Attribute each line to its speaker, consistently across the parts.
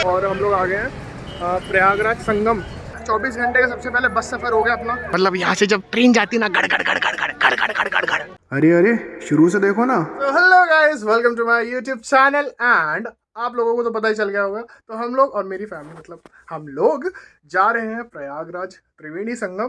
Speaker 1: और हम लोग आ गए हैं प्रयागराज संगम। 24 घंटे का सबसे पहले बस सफर हो गया अपना। मतलब यहाँ से जब ट्रेन जाती है ना, गड़ गड़ गड़ गड़ गड़ गड़ गड़ गड़ गड़ गड़। अरे अरे शुरू से देखो ना। तो hello guys, welcome to my YouTube channel. And आप लोगों को तो पता ही चल गया होगा, तो हम लोग और मेरी फैमिली, मतलब हम लोग जा रहे हैं प्रयागराज त्रिवेणी संगम।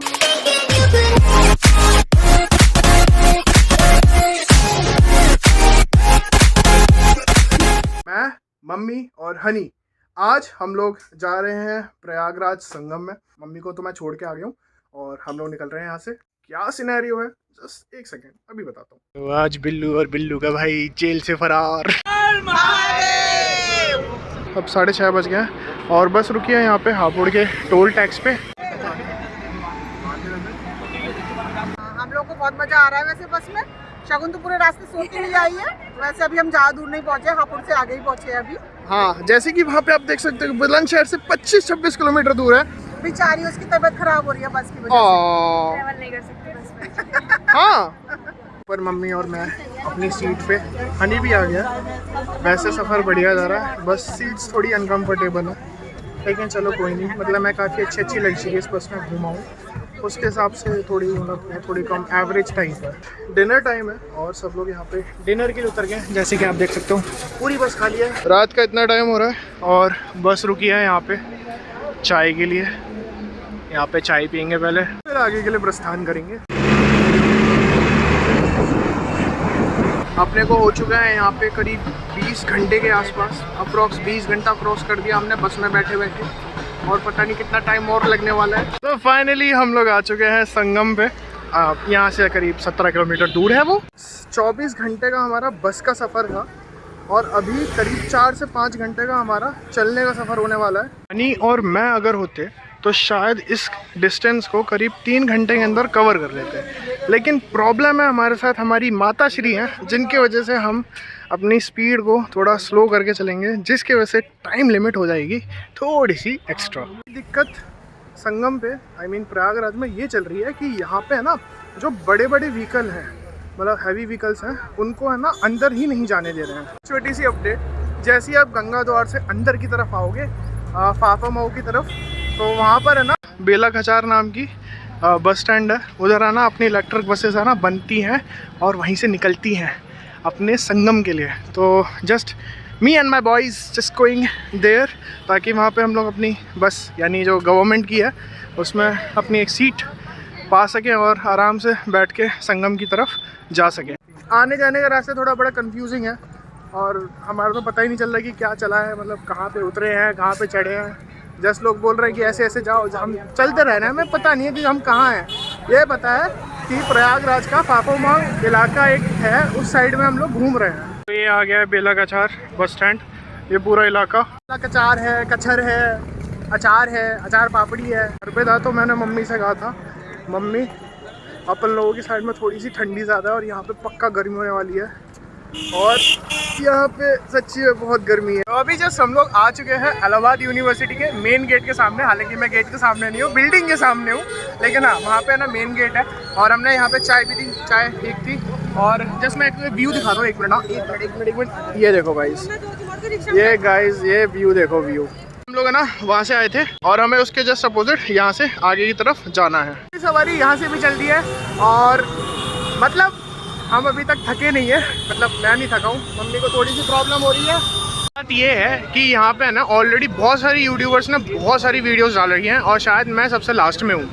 Speaker 1: मैं, मम्मी और हनी, आज हम लोग जा रहे हैं प्रयागराज संगम में। मम्मी को तो मैं छोड़ के आ गया हूँ और हम लोग निकल रहे हैं यहाँ से। क्या सिनेरियो है, जस्ट एक सेकेंड अभी बताता हूँ। तो आज बिल्लू और बिल्लू का भाई जेल से फरार। अब 6:30 बज गए हैं और बस रुकी है यहाँ पे हापुड़ के टोल टैक्स पे।
Speaker 2: हम लोग को बहुत मजा आ रहा है वैसे बस में। शगुन तो पूरे रास्ते सोती हुई आई है। वैसे अभी हम ज़्यादा दूर नहीं पहुंचे, हापुड़ से आगे ही पहुंचे हैं अभी।
Speaker 1: हाँ, जैसे कि वहाँ पे आप देख सकते हो बुलंदशहर से 25-26 किलोमीटर दूर है।
Speaker 2: बेचारी, उसकी तबीयत खराब हो रही है बस की वजह से, ट्रैवल नहीं कर सकती बस में।
Speaker 1: हाँ, पर मम्मी और मैं अपनी सीट पे, हनी भी आ गया। वैसे सफ़र बढ़िया जा रहा है, बस सीट्स थोड़ी अनकंफर्टेबल है, लेकिन चलो कोई नहीं। मतलब मैं काफ़ी अच्छी लग्जरियस बस में घूमा हूँ, उसके हिसाब से थोड़ी कम एवरेज टाइम है। डिनर टाइम है और सब लोग यहाँ पे डिनर के लिए उतर गए। जैसे कि आप देख सकते हो पूरी बस खाली है। रात का इतना टाइम हो रहा है और बस रुकी है यहाँ पे चाय के लिए। यहाँ पे चाय पियेंगे पहले, फिर आगे के लिए प्रस्थान करेंगे। अपने को हो चुका है यहाँ पे करीब 20 घंटे के आसपास, अप्रॉक्स 20 घंटा क्रॉस कर दिया हमने बस में बैठे बैठे, और पता नहीं कितना टाइम और लगने वाला है। तो फाइनली हम लोग आ चुके हैं संगम पे। यहाँ से करीब 17 किलोमीटर दूर है वो। 24 घंटे का हमारा बस का सफ़र था और अभी करीब 4 से 5 घंटे का हमारा चलने का सफ़र होने वाला है। हनी और मैं अगर होते तो शायद इस डिस्टेंस को करीब 3 घंटे के अंदर कवर कर लेते हैं, लेकिन प्रॉब्लम है हमारे साथ हमारी माता श्री हैं, जिनकी वजह से हम अपनी स्पीड को थोड़ा स्लो करके चलेंगे, जिसकी वजह से टाइम लिमिट हो जाएगी थोड़ी सी एक्स्ट्रा। दिक्कत संगम पे प्रयागराज में ये चल रही है कि यहाँ पे है ना, जो बड़े बड़े व्हीकल हैं, मतलब हैवी व्हीकल्स हैं, उनको है ना अंदर ही नहीं जाने दे रहे हैं। छोटी सी अपडेट, जैसे ही आप गंगा द्वार से अंदर की तरफ आओगे फाफा मऊ की तरफ, तो वहाँ पर है ना बेला खचार नाम की बस स्टैंड है। उधर है ना अपनी इलेक्ट्रिक बसेस है ना बनती हैं और वहीं से निकलती हैं अपने संगम के लिए। तो just me and my boys just going there, ताकि वहाँ पे हम लोग अपनी बस यानी जो गवर्नमेंट की है उसमें अपनी एक सीट पा सकें और आराम से बैठ के संगम की तरफ जा सकें। आने जाने का रास्ता थोड़ा बड़ा कंफ्यूजिंग है और हमारा तो पता ही नहीं चल रहा कि क्या चला है, मतलब कहाँ पे उतरे हैं कहाँ पे चढ़े हैं। जस्ट लोग बोल रहे हैं कि ऐसे ऐसे जाओ, हम चलते रह रहे हैं, हमें पता नहीं है कि हम कहाँ हैं। ये पता है कि प्रयागराज का फाफा इलाका एक है, उस साइड में हम लोग घूम रहे हैं। तो ये आ गया है बेला कचार बस स्टैंड। ये पूरा इलाका कचार है, कचर है, अचार पापड़ी है। घर पे था तो मैंने मम्मी से कहा था, मम्मी अपन लोगों की साइड में थोड़ी सी ठंडी ज़्यादा है और यहाँ पे पक्का गर्मी होने वाली है, और यहाँ पे सच्ची में बहुत गर्मी है। तो अभी जस्ट हम लोग आ चुके हैं इलाहाबाद यूनिवर्सिटी के मेन गेट के सामने। हालांकि मैं गेट के सामने नहीं हूँ, बिल्डिंग के सामने हूँ, लेकिन हाँ वहाँ पे ना मेन गेट है। और हमने यहाँ पे चाय पी थी, चाय ठीक थी। और जस्ट मैं एक व्यू दिखा दूँ, एक मिनट। ये देखो गाइस, ये गाइस ये व्यू देखो, व्यू। हम लोग है ना वहाँ से आए थे और हमें उसके जस्ट अपोजिट यहाँ से आगे की तरफ जाना है। सवारी यहाँ से भी चलती है और मतलब हम अभी तक थके नहीं है, मतलब मैं नहीं थका हूँ, मम्मी को थोड़ी सी प्रॉब्लम हो रही है। बात ये है कि यहाँ पे है ना ऑलरेडी बहुत सारी यूट्यूबर्स ने बहुत सारी वीडियोस डाल रही हैं और शायद मैं सबसे लास्ट में हूँ।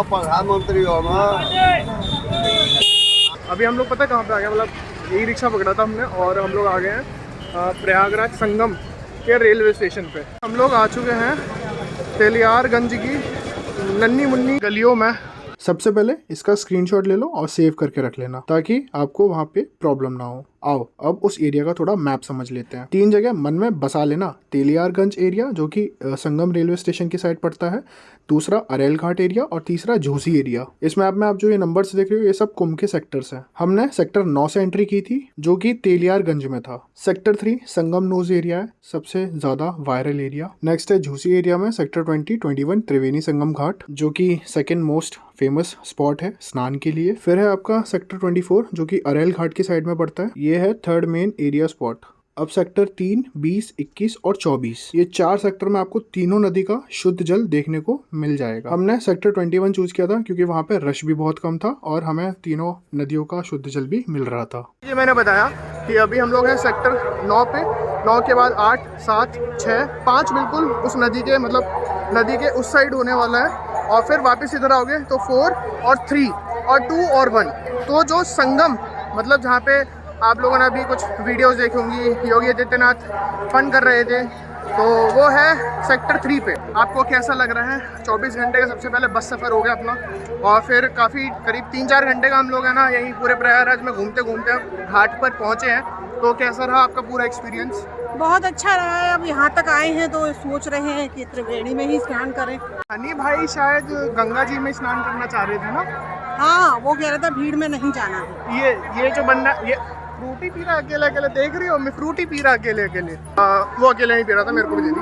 Speaker 1: प्रधानमंत्री अभी हम लोग पता है कहाँ पे आ गए, मतलब यही रिक्शा पकड़ा था हमने और हम लोग आ गए हैं प्रयागराज संगम के रेलवे स्टेशन पे। हम लोग आ चुके हैं तेलियारगंज की नन्ही मुन्नी गलियों में। सबसे पहले इसका स्क्रीनशॉट ले लो और सेव करके रख लेना, ताकि आपको वहाँ पे प्रॉब्लम ना हो। आओ अब उस एरिया का थोड़ा मैप समझ लेते हैं। 3 जगह मन में बसा लेना। तेलियारगंज एरिया जो कि संगम रेलवे स्टेशन की साइड पड़ता है, दूसरा अरेल घाट एरिया और तीसरा झूसी एरिया। इस मैप में आप जो ये नंबर्स देख रहे हो ये सब कुंभ के सेक्टर्स हैं। हमने सेक्टर 9 से एंट्री की थी जो कि तेलियारगंज में था। सेक्टर 3 संगम नोज एरिया है, सबसे ज्यादा वायरल एरिया। नेक्स्ट है झूसी एरिया में सेक्टर 20-21 त्रिवेणी संगम घाट, जो कि सेकेंड मोस्ट फेमस स्पॉट है स्नान के लिए। फिर है आपका सेक्टर 24 जो कि अरेल घाट की साइड में पड़ता है। ये है थर्ड मेन एरिया स्पॉट। अब सेक्टर 3, 20, 21 और 24, ये 4 सेक्टर में आपको तीनों नदी का शुद्ध जल देखने को मिल जाएगा। हमने सेक्टर 21 चूज किया था क्योंकि वहाँ पे रश भी बहुत कम था और हमें तीनों नदियों का शुद्ध जल भी मिल रहा था। ये मैंने बताया कि अभी हम लोग हैं सेक्टर 9 पे। 9 के बाद 8, 7, 6, 5 बिल्कुल उस नदी के मतलब नदी के उस साइड होने वाला है और फिर वापस इधर आओगे तो 4 और 3 और 2 और 1। तो जो संगम मतलब जहाँ पे आप लोगों ने अभी कुछ वीडियोस देखी होंगी, योगी आदित्यनाथ फन कर रहे थे, तो वो है सेक्टर 3 पे। आपको कैसा लग रहा है? 24 घंटे का सबसे पहले बस सफ़र हो गया अपना और फिर काफ़ी करीब 3-4 घंटे का हम लोग है ना यहीं पूरे प्रयागराज में घूमते घूमते घाट पर पहुँचे हैं। तो कैसा रहा आपका पूरा एक्सपीरियंस?
Speaker 2: बहुत अच्छा रहा है। अब यहाँ तक आए हैं तो सोच रहे हैं कि त्रिवेणी में ही स्नान करें।
Speaker 1: हनी भाई शायद गंगा जी में स्नान करना चाह रहे थे ना?
Speaker 2: हाँ, वो कह रहा था भीड़ में नहीं जाना है।
Speaker 1: ये जो बंदा ये फ्रूटी पी रहा अकेले अकेले, देख रही हो? मैं फ्रूटी पी रहा अकेले अकेले। वो अकेले नहीं पी रहा था, मेरे को भी दे दी।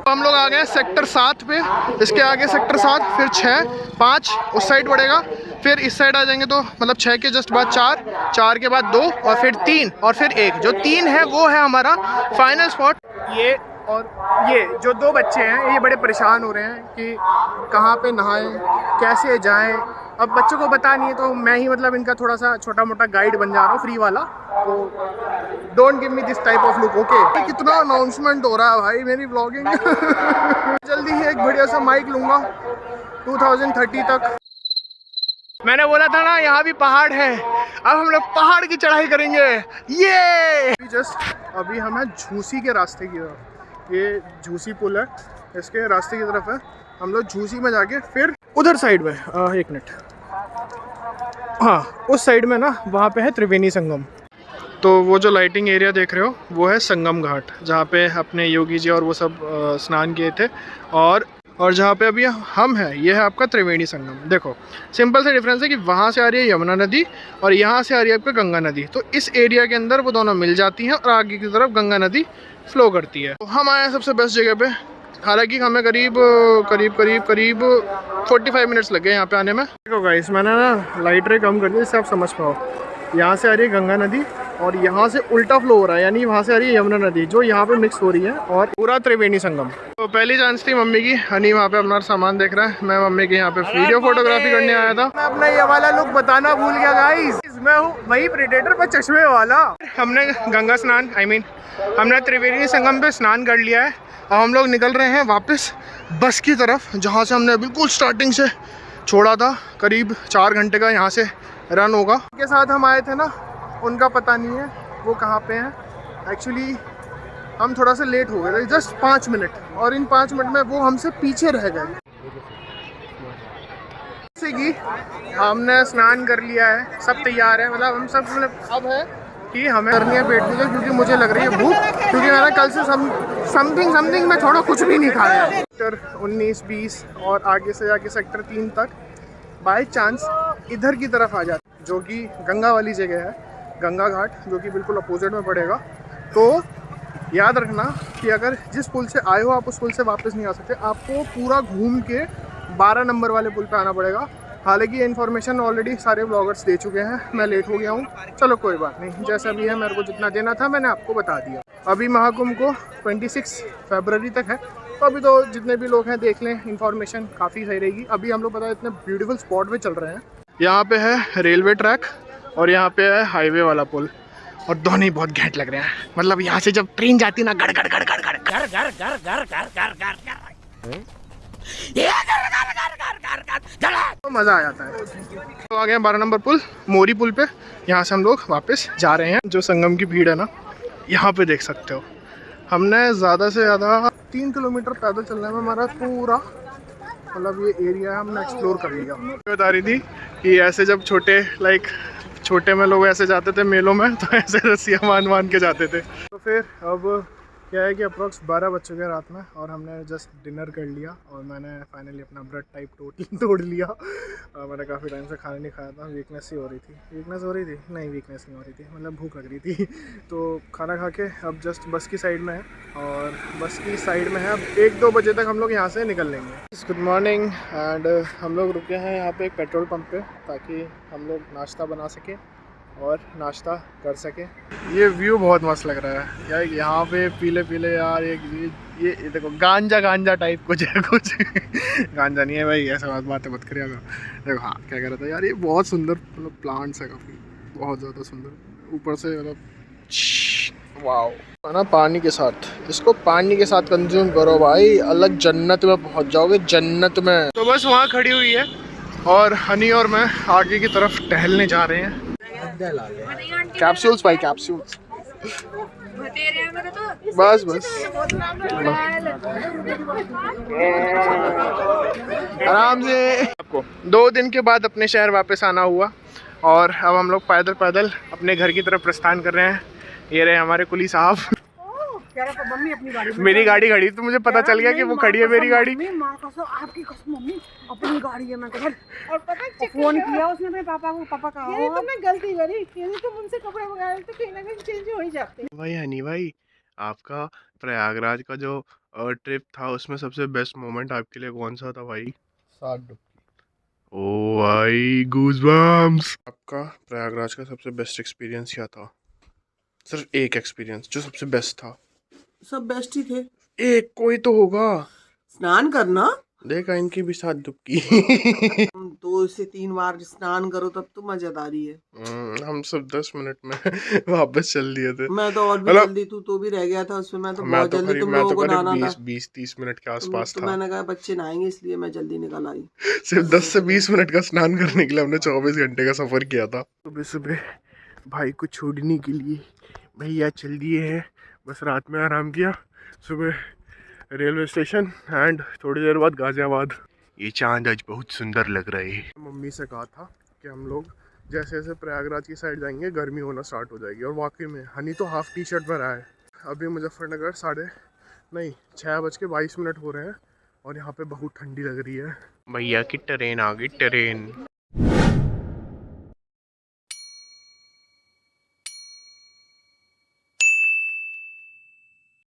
Speaker 1: हम लोग आ गए सेक्टर 7 पे। इसके आगे सेक्टर 7, फिर 6, 5 उस साइड बढ़ेगा, फिर इस साइड आ जाएंगे तो मतलब 6 के जस्ट बाद 4, 4 के बाद 2 और फिर 3 और फिर 1। जो 3 है वो है हमारा फाइनल स्पॉट। ये और ये जो 2 बच्चे हैं ये बड़े परेशान हो रहे हैं कि कहाँ पे नहाएं, कैसे जाएं। अब बच्चों को पता नहीं है तो मैं ही मतलब इनका थोड़ा सा छोटा मोटा गाइड बन जा रहा हूँ, फ्री वाला। तो don't give me this type of look, okay? कितना अनाउंसमेंट हो रहा है भाई मेरी व्लॉगिंग। जल्दी ही एक बढ़िया सा माइक लूँगा 2030 तक। मैंने बोला था ना यहाँ भी पहाड़ है, अब हम लोग पहाड़ की चढ़ाई करेंगे। ये जस्ट अभी हम हैं झूसी के रास्ते की तरफ। ये झूसी पुल है, इसके रास्ते की तरफ है। हम लोग झूसी में जाके फिर उधर साइड में 1 मिनट, हाँ उस साइड में ना वहाँ पे है त्रिवेणी संगम। तो वो जो लाइटिंग एरिया देख रहे हो वो है संगम घाट, जहाँ पे अपने योगी जी और वो सब स्नान किए थे। और जहाँ पे अभी हम हैं ये है आपका त्रिवेणी संगम। देखो सिंपल सा डिफरेंस है कि वहाँ से आ रही है यमुना नदी और यहाँ से आ रही है आपका गंगा नदी। तो इस एरिया के अंदर वो दोनों मिल जाती हैं और आगे की तरफ गंगा नदी फ्लो करती है। तो हम आए हैं सबसे बेस्ट जगह पे। हालांकि हमें करीब 45 मिनट्स लग गए यहाँ पे आने में। देखो गाइस, मैंने ना लाइट रे कम कर दी जिससे आप समझ पाओ। यहाँ से आ रही है गंगा नदी और यहाँ से उल्टा फ्लो हो रहा है, यानी वहाँ से आ रही है यमुना नदी जो यहाँ पे मिक्स हो रही है और पूरा त्रिवेणी संगम। तो पहली चांस थी मम्मी की। हनी वहाँ पे अपना सामान देख रहा है, मैं मम्मी के यहाँ पे वीडियो फोटोग्राफी करने आया था। मैं अपना ये वाला लुक बताना भूल गया गाइस, मैं हूँ वही प्रेडेटर पर चश्मे वाला। हमने गंगा स्नान हमने त्रिवेणी संगम पे स्नान कर लिया है। अब हम लोग निकल रहे हैं वापस बस की तरफ, जहाँ से हमने बिल्कुल स्टार्टिंग से छोड़ा था। करीब 4 घंटे का यहाँ से रन होगा। के साथ हम आए थे ना, उनका पता नहीं है वो कहाँ पे हैं। एक्चुअली हम थोड़ा सा लेट हो गए थे, जस्ट 5 मिनट, और इन 5 मिनट में वो हमसे पीछे रह गए। जैसे कि हमने स्नान कर लिया है, सब तैयार है, मतलब हम सब मतलब अब है कि हमें करनी है पेट पूजा, क्योंकि मुझे लग रही है भूख, क्योंकि मैंने कल से समथिंग मैं थोड़ा कुछ भी नहीं खाया है। सेक्टर 19, 20 और आगे से जाके सेक्टर 3 तक बाय चांस इधर की तरफ आ जाते, जो कि गंगा वाली जगह है, गंगा घाट, जो कि बिल्कुल अपोजिट में पड़ेगा। तो याद रखना कि अगर जिस पुल से आए हो आप उस पुल से वापस नहीं आ सकते, आपको पूरा घूम के 12 नंबर वाले पुल पे आना पड़ेगा। हालांकि ये इन्फॉर्मेशन ऑलरेडी सारे ब्लॉगर्स दे चुके हैं, मैं लेट हो गया हूँ। चलो कोई बात नहीं, जैसा भी है मेरे को जितना देना था मैंने आपको बता दिया। अभी महाकुंभ को 26 फरवरी तक है, तो अभी तो जितने भी लोग हैं देख लें, इन्फॉर्मेशन काफ़ी सही रहेगी। अभी हम लोग पता है इतने ब्यूटीफुल स्पॉट पे चल रहे हैं। यहाँ पे है रेलवे ट्रैक और यहाँ पे है हाईवे वाला पुल, और दोनों ही बहुत घैंट लग रहे हैं। मतलब यहाँ से जब ट्रेन जाती है ना, गड़ गड़ गड़ गड़ गड़ गड़ गड़ गड़ गड़ गड़ गड़ गड़ तो मज़ा आ जाता है। तो आ गए 12 नंबर पुल, मोरी पुल पे। यहाँ से हम लोग वापस जा रहे हैं। जो संगम की भीड़ है ना, यहाँ पे देख सकते हो। हमने ज़्यादा से ज़्यादा 3 किलोमीटर पैदल चलने में हमारा पूरा मतलब ये एरिया हमने एक्सप्लोर कर लिया। बता रही थी कि ऐसे जब छोटे में लोग ऐसे जाते थे मेलों में, तो ऐसे रस्सियाँ मान के जाते थे। तो फिर अब क्या है कि अप्रॉक्स 12 बज चुके रात में और हमने जस्ट डिनर कर लिया और मैंने फाइनली अपना ब्रेड टाइप तोड़ लिया। मैंने काफ़ी टाइम से खाना नहीं खाया था, वीकनेस ही हो रही थी। वीकनेस नहीं हो रही थी, मतलब भूख लग रही थी। तो खाना खा के अब जस्ट बस की साइड में है, और बस की साइड में है अब 1-2 बजे तक हम लोग यहाँ से निकल लेंगे। Good morning. एंड हम लोग रुके हैं यहाँ पे एक पेट्रोल पंप पे, ताकि हम लोग नाश्ता बना सकें और नाश्ता कर सके। ये व्यू बहुत मस्त लग रहा है यार, यहाँ पे पीले पीले यार ये देखो गांजा टाइप कुछ है कुछ गांजा नहीं है भाई, ऐसा बातें मत करिएगा। देखो हाँ क्या कह रहा था यार, ये बहुत सुंदर मतलब प्लांट्स है काफ़ी, बहुत ज़्यादा सुंदर ऊपर से मतलब वाओ है ना। पानी के साथ इसको पानी के साथ कंज्यूम करो भाई, अलग जन्नत में पहुँच जाओगे, जन्नत में। तो बस वहाँ खड़ी हुई है और हनी और मैं आगे की तरफ टहलने जा रहे हैं। कैप्सूल्स भाई कैप्सूल्स, बस बस आराम से। आपको 2 दिन के बाद अपने शहर वापस आना हुआ और अब हम लोग पैदल पैदल अपने घर की तरफ प्रस्थान कर रहे हैं। ये रहे हमारे कुली साहब।
Speaker 2: मम्मी अपनी गाड़ी में,
Speaker 1: मेरी गाड़ी खड़ी तो मुझे पता चल गया कि वो खड़ी है मेरी गाड़ी।
Speaker 2: आपकी कसम मम्मी अपनी गाड़ी है। मैं और पता है फोन किया उसने अपने पापा को, पापा कहा ये तुमने गलती करी, तुम उनसे कपड़े मंगाए तो कहीं ना कहीं चेंज हो ही जाते।
Speaker 1: भाई हनी भाई, आपका प्रयागराज का जो ट्रिप था उसमें सबसे बेस्ट मोमेंट आपके लिए कौन सा था भाई? 7 डुबकी। ओ भाई गूज़बम्प्स। आपका प्रयागराज का सबसे बेस्ट एक्सपीरियंस क्या था? सिर्फ एक एक्सपीरियंस जो सबसे बेस्ट था।
Speaker 2: सब बेस्ट ही थे।
Speaker 1: एक कोई तो होगा।
Speaker 2: स्नान करना,
Speaker 1: देखा इनकी भी 7 डुबकी
Speaker 2: 2 से 3 बार स्नान करो तब तो मजेदारी है।
Speaker 1: हम सब 10 मिनट में वापस चल दिए थे।
Speaker 2: मैं तो और भी जल्दी, तू तो भी रह गया था उसमें। मैं तो बहुत जल्दी, तुम लोगों को नहाना था।
Speaker 1: 20-30 मिनट के आसपास
Speaker 2: तो
Speaker 1: था।
Speaker 2: मैंने कहा बच्चे नहाएंगे इसलिए मैं जल्दी निकल आई।
Speaker 1: सिर्फ 10 से 20 मिनट का स्नान करने के लिए हमने 24 घंटे का सफर किया था। सुबह सुबह भाई को छोड़ने के लिए भैया चल दिए हैं। बस रात में आराम किया, सुबह रेलवे स्टेशन एंड थोड़ी देर बाद गाजियाबाद। ये चांद आज बहुत सुंदर लग रहे हैं। मम्मी से कहा था कि हम लोग जैसे जैसे प्रयागराज की साइड जाएंगे गर्मी होना स्टार्ट हो जाएगी, और वाकई में हनी तो हाफ टी शर्ट में रहा है। अभी मुजफ्फरनगर 6:22 हो रहे हैं और यहाँ पे बहुत ठंडी लग रही है। भैया की ट्रेन आ गई, ट्रेन।